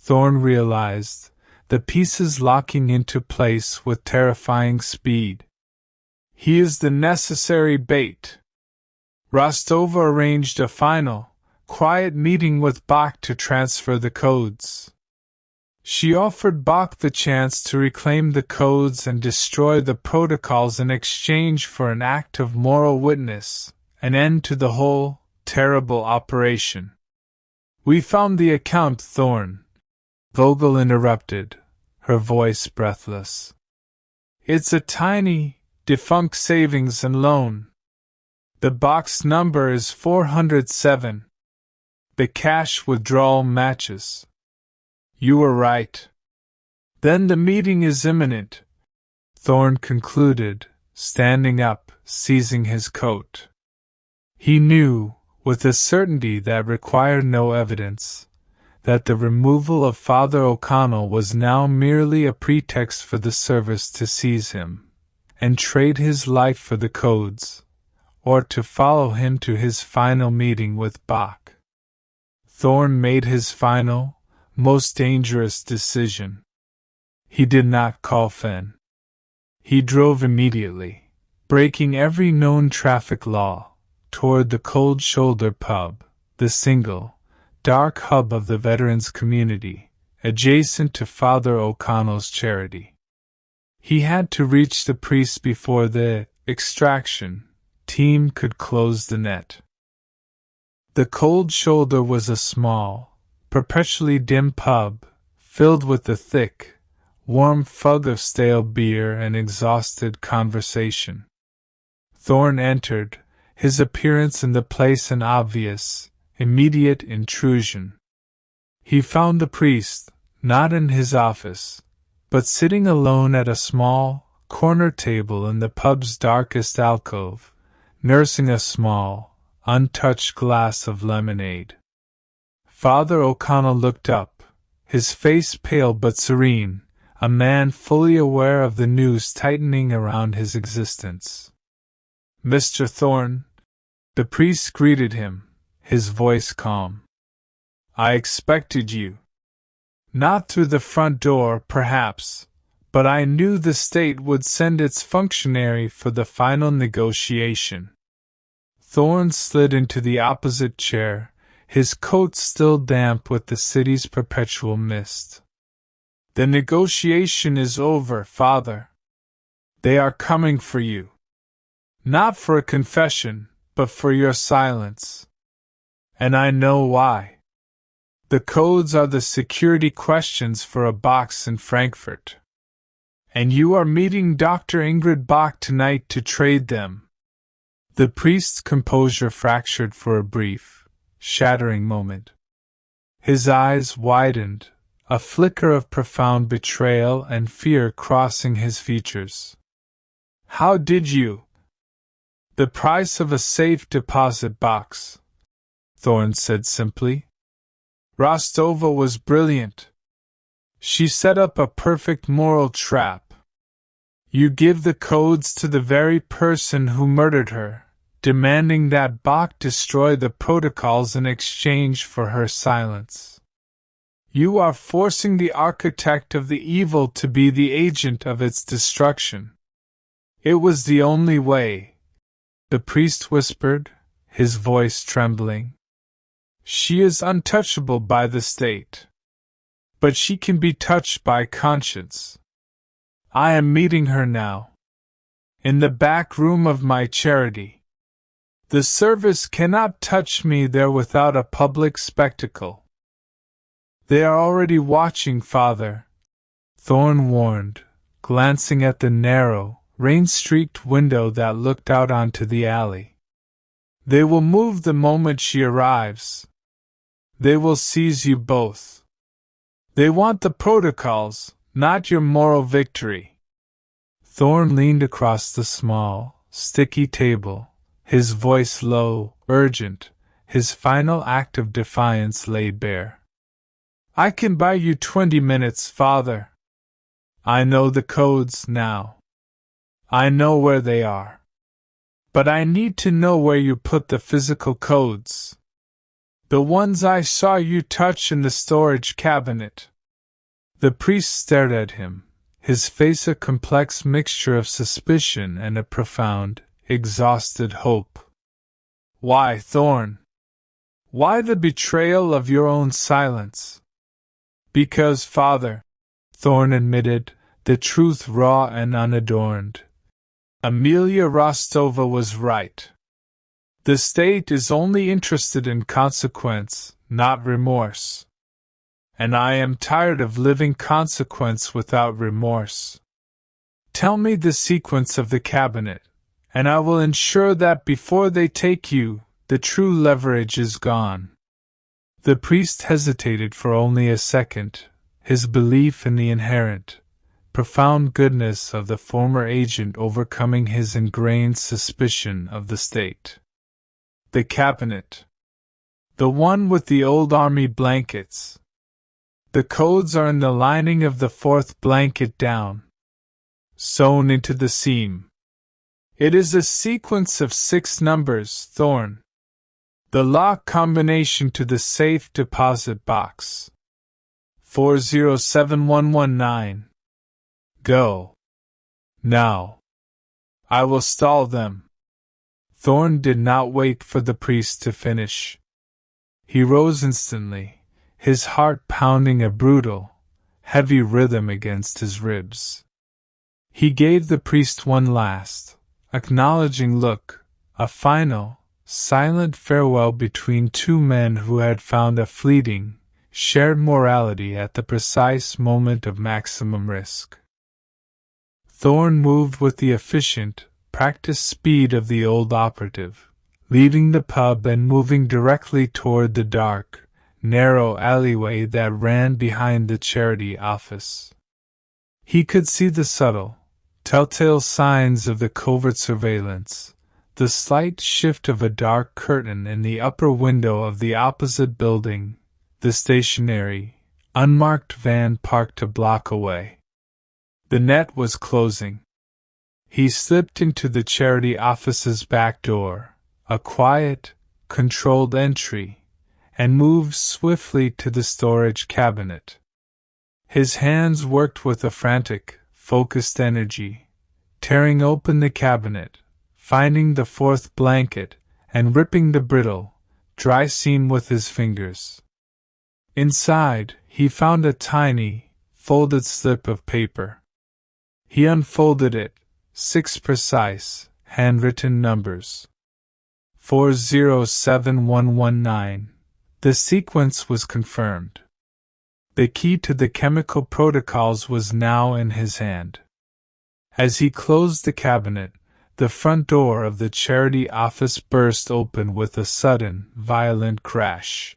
Thorne realized, the pieces locking into place with terrifying speed. He is the necessary bait. Rostova arranged a final, quiet meeting with Bach to transfer the codes. She offered Bach the chance to reclaim the codes and destroy the protocols in exchange for an act of moral witness, an end to the whole, terrible operation. "We found the account, Thorne," Vogel interrupted, her voice breathless. "It's a tiny, defunct savings and loan. The box number is 407. The cash withdrawal matches. You were right. Then the meeting is imminent," Thorne concluded, standing up, seizing his coat. He knew, with a certainty that required no evidence, that the removal of Father O'Connell was now merely a pretext for the service to seize him, and trade his life for the codes, or to follow him to his final meeting with Bach. Thorne made his final, most dangerous decision. He did not call Fenn. He drove immediately, breaking every known traffic law, toward the Cold Shoulder pub, the single, dark hub of the veterans' community, adjacent to Father O'Connell's charity. He had to reach the priest before the extraction team could close the net. The Cold Shoulder was a small, perpetually dim pub, filled with the thick, warm fug of stale beer and exhausted conversation. Thorne entered, his appearance in the place an obvious, immediate intrusion. He found the priest, not in his office, but sitting alone at a small, corner table in the pub's darkest alcove, nursing a small, untouched glass of lemonade. Father O'Connell looked up, his face pale but serene, a man fully aware of the news tightening around his existence. "Mr. Thorne," the priest greeted him, his voice calm. "I expected you. Not through the front door, perhaps, but I knew the state would send its functionary for the final negotiation." Thorne slid into the opposite chair, his coat still damp with the city's perpetual mist. "The negotiation is over, Father. They are coming for you. Not for a confession, but for your silence. And I know why. The codes are the security questions for a box in Frankfurt. And you are meeting Dr. Ingrid Bach tonight to trade them." The priest's composure fractured for a brief, shattering moment. His eyes widened, a flicker of profound betrayal and fear crossing his features. "How did you?" "The price of a safe deposit box," Thorne said simply. "Rostova was brilliant. She set up a perfect moral trap. You give the codes to the very person who murdered her, demanding that Bach destroy the protocols in exchange for her silence. You are forcing the architect of the evil to be the agent of its destruction. It was the only way," the priest whispered, his voice trembling. "She is untouchable by the state. But she can be touched by conscience. I am meeting her now. In the back room of my charity. The service cannot touch me there without a public spectacle." "They are already watching, Father," Thorne warned, glancing at the narrow, rain-streaked window that looked out onto the alley. "They will move the moment she arrives. They will seize you both. They want the protocols, not your moral victory." Thorne leaned across the small, sticky table, his voice low, urgent, his final act of defiance laid bare. "I can buy you 20 minutes, Father. I know the codes now. I know where they are. But I need to know where you put the physical codes. The ones I saw you touch in the storage cabinet." The priest stared at him, his face a complex mixture of suspicion and a profound, exhausted hope. "Why, Thorne? Why the betrayal of your own silence?" "Because, Father," Thorne admitted, the truth raw and unadorned, "Amelia Rostova was right. The state is only interested in consequence, not remorse. And I am tired of living consequence without remorse. Tell me the sequence of the cabinet, and I will ensure that before they take you, the true leverage is gone." The priest hesitated for only a second, his belief in the inherent, profound goodness of the former agent overcoming his ingrained suspicion of the state. "The cabinet. The one with the old army blankets. The codes are in the lining of the fourth blanket down, sewn into the seam. It is a sequence of 6 numbers, Thorne. The lock combination to the safe deposit box. 407119. Go. Now. I will stall them." Thorne did not wait for the priest to finish. He rose instantly, his heart pounding a brutal, heavy rhythm against his ribs. He gave the priest one last, acknowledging look, a final, silent farewell between two men who had found a fleeting, shared morality at the precise moment of maximum risk. Thorne moved with the efficient, practiced speed of the old operative, leaving the pub and moving directly toward the dark, narrow alleyway that ran behind the charity office. He could see the subtle, telltale signs of the covert surveillance, the slight shift of a dark curtain in the upper window of the opposite building, the stationary, unmarked van parked a block away. The net was closing. He slipped into the charity office's back door, a quiet, controlled entry, and moved swiftly to the storage cabinet. His hands worked with a frantic, focused energy, tearing open the cabinet, finding the fourth blanket, and ripping the brittle, dry seam with his fingers. Inside, he found a tiny, folded slip of paper. He unfolded it, 6 precise, handwritten numbers. 407119. The sequence was confirmed. The key to the chemical protocols was now in his hand. As he closed the cabinet, the front door of the charity office burst open with a sudden, violent crash.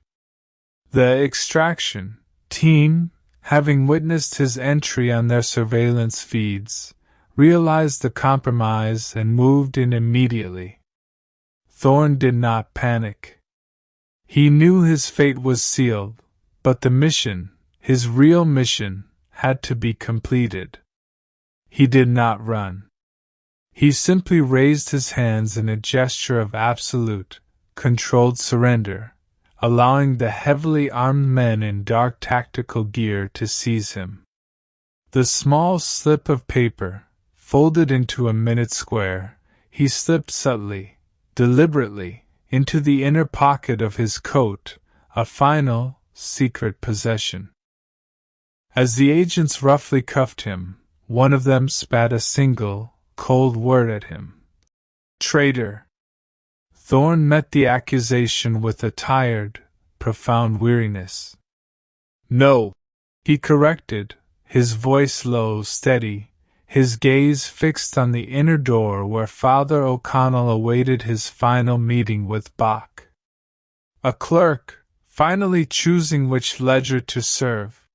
The extraction team, having witnessed his entry on their surveillance feeds, realized the compromise and moved in immediately. Thorne did not panic. He knew his fate was sealed, but the mission, his real mission, had to be completed. He did not run. He simply raised his hands in a gesture of absolute, controlled surrender, allowing the heavily armed men in dark tactical gear to seize him. The small slip of paper, folded into a minute square, he slipped subtly, deliberately, into the inner pocket of his coat, a final, secret possession. As the agents roughly cuffed him, one of them spat a single, cold word at him. Traitor! Thorne met the accusation with a tired, profound weariness. No, he corrected, his voice low, steady, his gaze fixed on the inner door where Father O'Connell awaited his final meeting with Bach. A clerk, finally choosing which ledger to serve.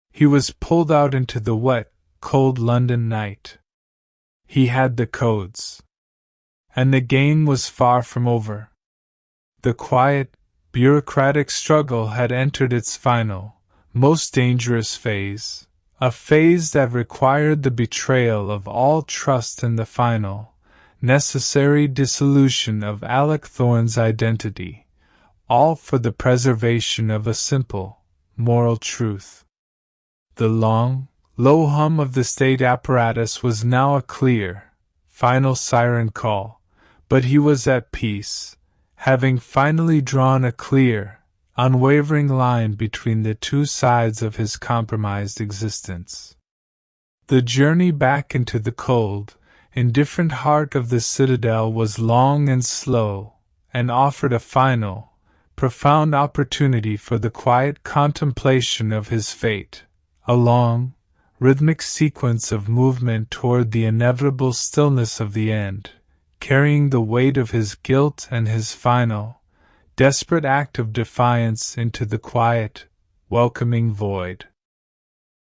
He was pulled out into the wet, cold London night. He had the codes. And the game was far from over. The quiet, bureaucratic struggle had entered its final, most dangerous phase, a phase that required the betrayal of all trust and the final, necessary dissolution of Alec Thorne's identity, all for the preservation of a simple, moral truth. The long, low hum of the state apparatus was now a clear, final siren call, but he was at peace, having finally drawn a clear, unwavering line between the two sides of his compromised existence. The journey back into the cold, indifferent heart of the citadel was long and slow, and offered a final, profound opportunity for the quiet contemplation of his fate, a long, rhythmic sequence of movement toward the inevitable stillness of the end, carrying the weight of his guilt and his final, desperate act of defiance into the quiet, welcoming void.